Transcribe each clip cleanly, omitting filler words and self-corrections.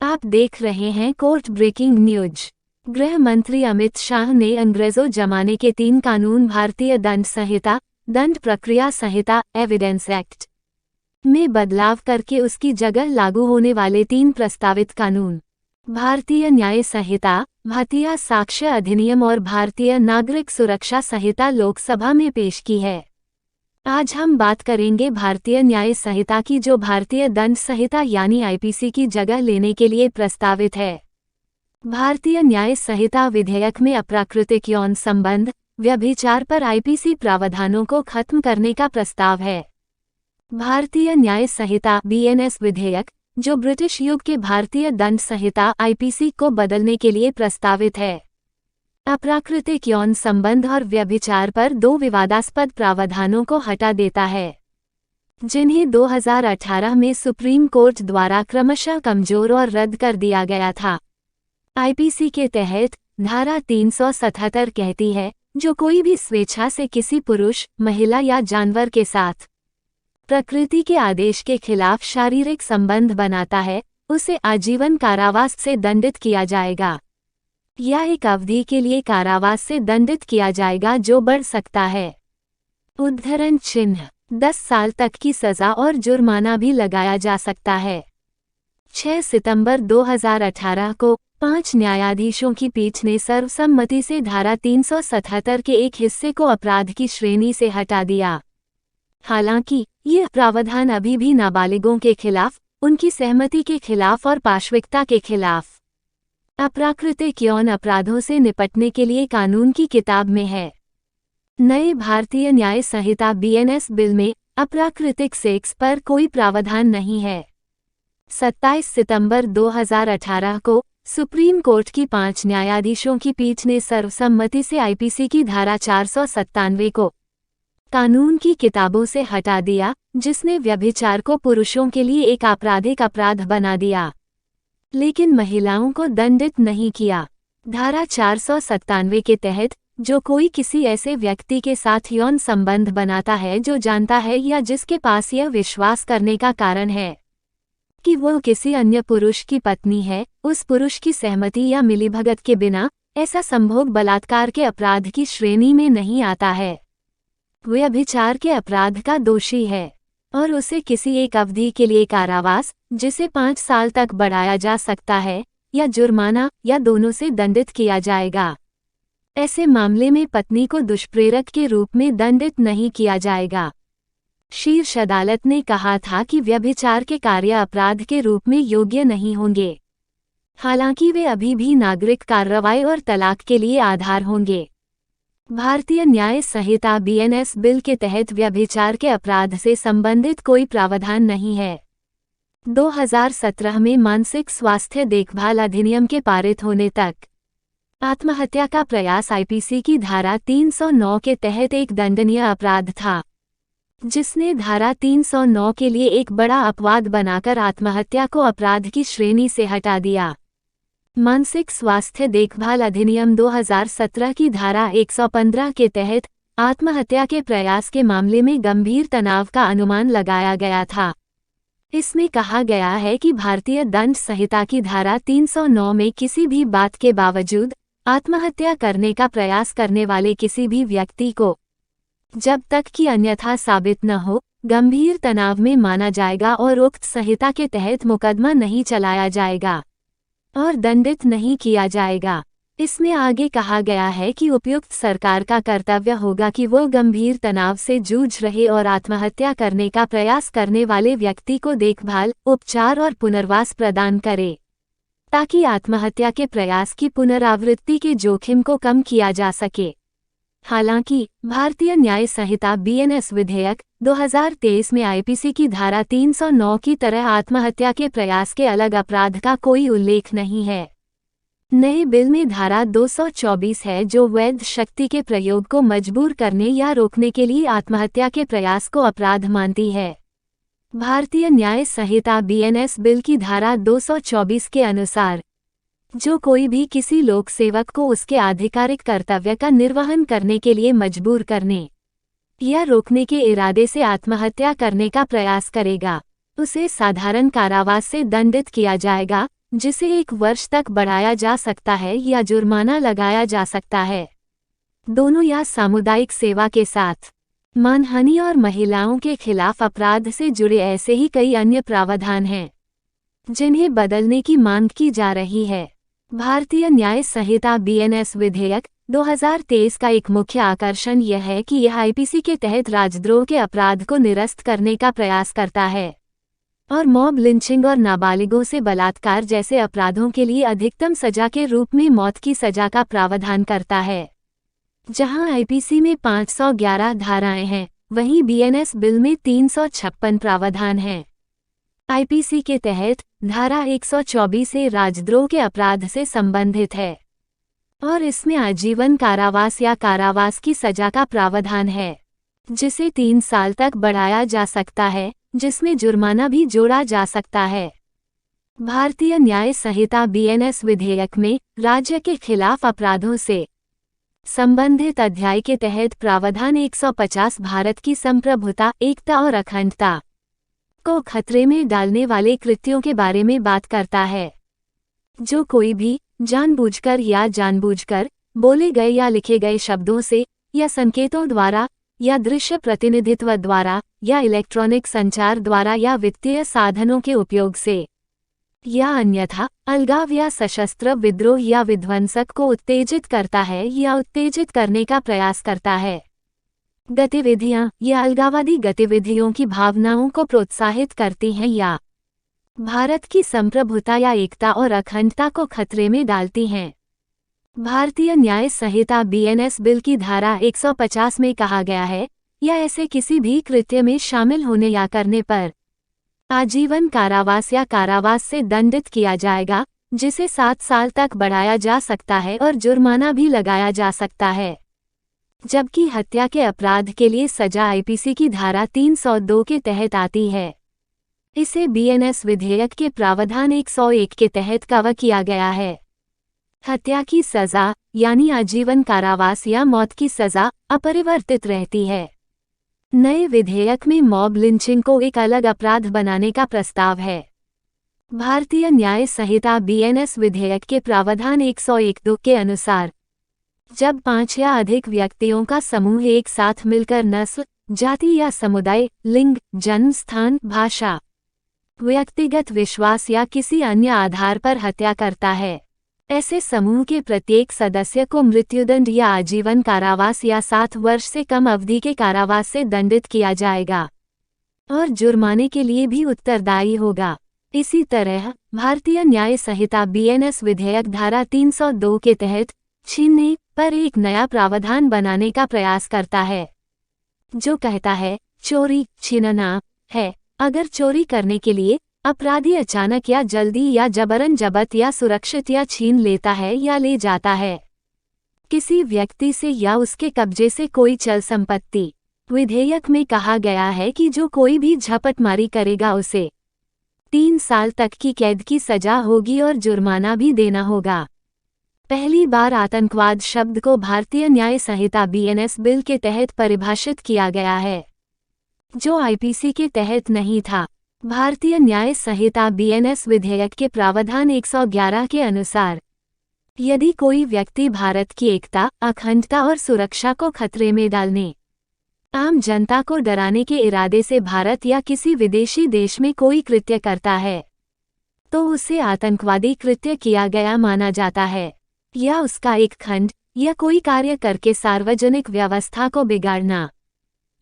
आप देख रहे हैं कोर्ट ब्रेकिंग न्यूज। गृह मंत्री अमित शाह ने अंग्रेजों जमाने के 3 कानून भारतीय दंड संहिता, दंड प्रक्रिया संहिता, एविडेंस एक्ट में बदलाव करके उसकी जगह लागू होने वाले 3 प्रस्तावित कानून भारतीय न्याय संहिता, भारतीय साक्ष्य अधिनियम और भारतीय नागरिक सुरक्षा संहिता लोकसभा में पेश की है। आज हम बात करेंगे भारतीय न्याय संहिता की, जो भारतीय दंड संहिता यानी आईपीसी की जगह लेने के लिए प्रस्तावित है। भारतीय न्याय संहिता विधेयक में अप्राकृतिक यौन संबंध, व्यभिचार पर आईपीसी प्रावधानों को खत्म करने का प्रस्ताव है। भारतीय न्याय संहिता बीएनएस विधेयक, जो ब्रिटिश युग के भारतीय दंड संहिता आईपीसी को बदलने के लिए प्रस्तावित है, अप्राकृतिक यौन संबंध और व्यभिचार पर 2 विवादास्पद प्रावधानों को हटा देता है, जिन्हें 2018 में सुप्रीम कोर्ट द्वारा क्रमशः कमजोर और रद्द कर दिया गया था। आईपीसी के तहत धारा 377 कहती है, जो कोई भी स्वेच्छा से किसी पुरुष, महिला या जानवर के साथ प्रकृति के आदेश के खिलाफ शारीरिक संबंध बनाता है, उसे आजीवन कारावास से दंडित किया जाएगा या एक अवधि के लिए कारावास से दंडित किया जाएगा, जो बढ़ सकता है। उद्धरण चिन्ह 10 साल तक की सजा और जुर्माना भी लगाया जा सकता है। 6 सितंबर 2018 को 5 न्यायाधीशों की पीठ ने सर्वसम्मति से धारा 377 के एक हिस्से को अपराध की श्रेणी से हटा दिया। हालांकि यह प्रावधान अभी भी नाबालिगों के खिलाफ, उनकी सहमति के खिलाफ और पाशविकता के खिलाफ अप्राकृतिक यौन अपराधों से निपटने के लिए कानून की किताब में है। नए भारतीय न्याय संहिता बीएनएस बिल में अप्राकृतिक सेक्स पर कोई प्रावधान नहीं है। 27 सितंबर 2018 को सुप्रीम कोर्ट की 5 न्यायाधीशों की पीठ ने सर्वसम्मति से आईपीसी की धारा 497 को कानून की किताबों से हटा दिया, जिसने व्यभिचार को पुरुषों के लिए एक आपराधिक अपराध बना दिया, लेकिन महिलाओं को दंडित नहीं किया। धारा 497 के तहत जो कोई किसी ऐसे व्यक्ति के साथ यौन संबंध बनाता है जो जानता है या जिसके पास यह विश्वास करने का कारण है कि वह किसी अन्य पुरुष की पत्नी है, उस पुरुष की सहमति या मिलीभगत के बिना, ऐसा संभोग बलात्कार के अपराध की श्रेणी में नहीं आता है। व्यभिचार के अपराध का दोषी है और उसे किसी एक अवधि के लिए कारावास, जिसे 5 साल तक बढ़ाया जा सकता है, या जुर्माना या दोनों से दंडित किया जाएगा। ऐसे मामले में पत्नी को दुष्प्रेरक के रूप में दंडित नहीं किया जाएगा। शीर्ष अदालत ने कहा था कि व्यभिचार के कार्य अपराध के रूप में योग्य नहीं होंगे, हालांकि वे अभी भी नागरिक कार्रवाई और तलाक के लिए आधार होंगे। भारतीय न्याय संहिता बीएनएस बिल के तहत व्यभिचार के अपराध से संबंधित कोई प्रावधान नहीं है। 2017 में मानसिक स्वास्थ्य देखभाल अधिनियम के पारित होने तक आत्महत्या का प्रयास आईपीसी की धारा 309 के तहत एक दंडनीय अपराध था, जिसने धारा 309 के लिए एक बड़ा अपवाद बनाकर आत्महत्या को अपराध की श्रेणी से हटा दिया। मानसिक स्वास्थ्य देखभाल अधिनियम 2017 की धारा 115 के तहत आत्महत्या के प्रयास के मामले में गंभीर तनाव का अनुमान लगाया गया था। इसमें कहा गया है कि भारतीय दंड संहिता की धारा 309 में किसी भी बात के बावजूद आत्महत्या करने का प्रयास करने वाले किसी भी व्यक्ति को, जब तक कि अन्यथा साबित न हो, गंभीर तनाव में माना जाएगा और उक्त संहिता के तहत मुकदमा नहीं चलाया जाएगा और दंडित नहीं किया जाएगा। इसमें आगे कहा गया है कि उपयुक्त सरकार का कर्तव्य होगा कि वो गंभीर तनाव से जूझ रहे और आत्महत्या करने का प्रयास करने वाले व्यक्ति को देखभाल, उपचार और पुनर्वास प्रदान करे, ताकि आत्महत्या के प्रयास की पुनरावृत्ति के जोखिम को कम किया जा सके। हालांकि भारतीय न्याय संहिता बीएनएस विधेयक 2023 में आईपीसी की धारा 309 की तरह आत्महत्या के प्रयास के अलग अपराध का कोई उल्लेख नहीं है। नए बिल में धारा 224 है, जो वैध शक्ति के प्रयोग को मजबूर करने या रोकने के लिए आत्महत्या के प्रयास को अपराध मानती है। भारतीय न्याय संहिता बीएनएस बिल की धारा 224 के अनुसार जो कोई भी किसी लोक सेवक को उसके आधिकारिक कर्तव्य का निर्वहन करने के लिए मजबूर करने या रोकने के इरादे से आत्महत्या करने का प्रयास करेगा, उसे साधारण कारावास से दंडित किया जाएगा जिसे 1 वर्ष तक बढ़ाया जा सकता है या जुर्माना लगाया जा सकता है, दोनों या सामुदायिक सेवा के साथ। मानहानि और महिलाओं के खिलाफ अपराध से जुड़े ऐसे ही कई अन्य प्रावधान हैं जिन्हें बदलने की मांग की जा रही है। भारतीय न्याय संहिता बीएनएस विधेयक 2023 का एक मुख्य आकर्षण यह है कि यह आईपीसी के तहत राजद्रोह के अपराध को निरस्त करने का प्रयास करता है और मॉब लिंचिंग और नाबालिगों से बलात्कार जैसे अपराधों के लिए अधिकतम सजा के रूप में मौत की सजा का प्रावधान करता है। जहां आईपीसी में 511 धाराएं हैं, वहीं बीएनएस बिल में 356 प्रावधान हैं। आईपीसी के तहत धारा 124 राजद्रोह के अपराध से संबंधित है और इसमें आजीवन कारावास या कारावास की सजा का प्रावधान है, जिसे 3 साल तक बढ़ाया जा सकता है, जिसमें जुर्माना भी जोड़ा जा सकता है। भारतीय न्याय संहिता बीएनएस विधेयक में राज्य के खिलाफ अपराधों से संबंधित अध्याय के तहत प्रावधान 150 भारत की संप्रभुता, एकता और अखंडता को खतरे में डालने वाले कृत्यों के बारे में बात करता है। जो कोई भी जानबूझकर या जानबूझकर बोले गए या लिखे गए शब्दों से या संकेतों द्वारा या दृश्य प्रतिनिधित्व द्वारा या इलेक्ट्रॉनिक संचार द्वारा या वित्तीय साधनों के उपयोग से या अन्यथा अलगाव या सशस्त्र विद्रोह या विध्वंसक को उत्तेजित करता है या उत्तेजित करने का प्रयास करता है। गतिविधियां या अलगाववादी गतिविधियों की भावनाओं को प्रोत्साहित करती हैं या भारत की संप्रभुता या एकता और अखंडता को खतरे में डालती हैं। भारतीय न्याय संहिता बीएनएस बिल की धारा 150 में कहा गया है, या ऐसे किसी भी कृत्य में शामिल होने या करने पर आजीवन कारावास या कारावास से दंडित किया जाएगा, जिसे 7 साल तक बढ़ाया जा सकता है और जुर्माना भी लगाया जा सकता है। जबकि हत्या के अपराध के लिए सजा आईपीसी की धारा 302 के तहत आती है। इसे बीएनएस विधेयक के प्रावधान 101 के तहत कवर किया गया है। हत्या की सजा यानी आजीवन कारावास या मौत की सजा अपरिवर्तित रहती है। नए विधेयक में मॉब लिंचिंग को एक अलग अपराध बनाने का प्रस्ताव है। भारतीय न्याय संहिता बीएनएस विधेयक के प्रावधान 101(2) के अनुसार जब 5 या अधिक व्यक्तियों का समूह एक साथ मिलकर नस्ल, जाति या समुदाय, लिंग, जन्म स्थान, भाषा, व्यक्तिगत विश्वास या किसी अन्य आधार पर हत्या करता है, ऐसे समूह के प्रत्येक सदस्य को मृत्युदंड या आजीवन कारावास या 7 वर्ष से कम अवधि के कारावास से दंडित किया जाएगा और जुर्माने के लिए भी उत्तरदायी होगा। इसी तरह भारतीय न्याय संहिता बीएनएस विधेयक धारा 302 के तहत छीनने पर एक नया प्रावधान बनाने का प्रयास करता है, जो कहता है चोरी छीनना है अगर चोरी करने के लिए अपराधी अचानक या जल्दी या जबरन जब्त या सुरक्षित या छीन लेता है या ले जाता है किसी व्यक्ति से या उसके कब्जे से कोई चल संपत्ति। विधेयक में कहा गया है कि जो कोई भी झपटमारी करेगा उसे 3 साल तक की कैद की सजा होगी और जुर्माना भी देना होगा। पहली बार आतंकवाद शब्द को भारतीय न्याय संहिता बीएनएस बिल के तहत परिभाषित किया गया है, जो आईपीसी के तहत नहीं था। भारतीय न्याय संहिता बीएनएस विधेयक के प्रावधान 111 के अनुसार यदि कोई व्यक्ति भारत की एकता, अखंडता और सुरक्षा को खतरे में डालने, आम जनता को डराने के इरादे से भारत या किसी विदेशी देश में कोई कृत्य करता है, तो उसे आतंकवादी कृत्य किया गया माना जाता है, या उसका एक खंड या कोई कार्य करके सार्वजनिक व्यवस्था को बिगाड़ना।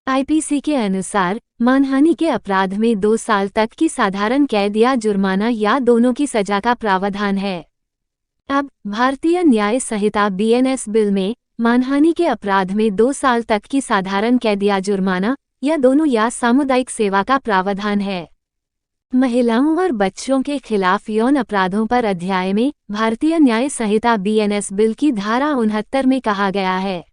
आईपीसी के अनुसार मानहानि के अपराध में 2 साल तक की साधारण कैद या जुर्माना या दोनों की सजा का प्रावधान है। अब भारतीय न्याय संहिता बीएनएस बिल में मानहानि के अपराध में 2 साल तक की साधारण कैद या जुर्माना या दोनों या सामुदायिक सेवा का प्रावधान है। महिलाओं और बच्चों के खिलाफ यौन अपराधों पर अध्याय में भारतीय न्याय संहिता बीएनएस बिल की धारा 69 में कहा गया है,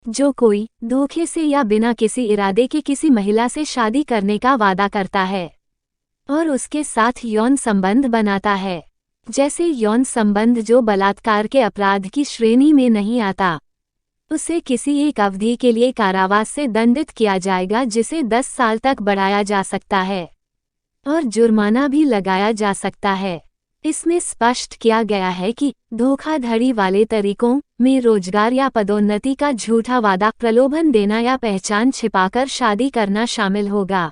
जो कोई धोखे से या बिना किसी इरादे के किसी महिला से शादी करने का वादा करता है और उसके साथ यौन संबंध बनाता है, जैसे यौन संबंध जो बलात्कार के अपराध की श्रेणी में नहीं आता, उसे किसी एक अवधि के लिए कारावास से दंडित किया जाएगा, जिसे 10 साल तक बढ़ाया जा सकता है और जुर्माना भी लगाया जा सकता है। इसमें स्पष्ट किया गया है कि धोखाधड़ी वाले तरीकों में रोजगार या पदोन्नति का झूठा वादा, प्रलोभन देना या पहचान छिपाकर शादी करना शामिल होगा।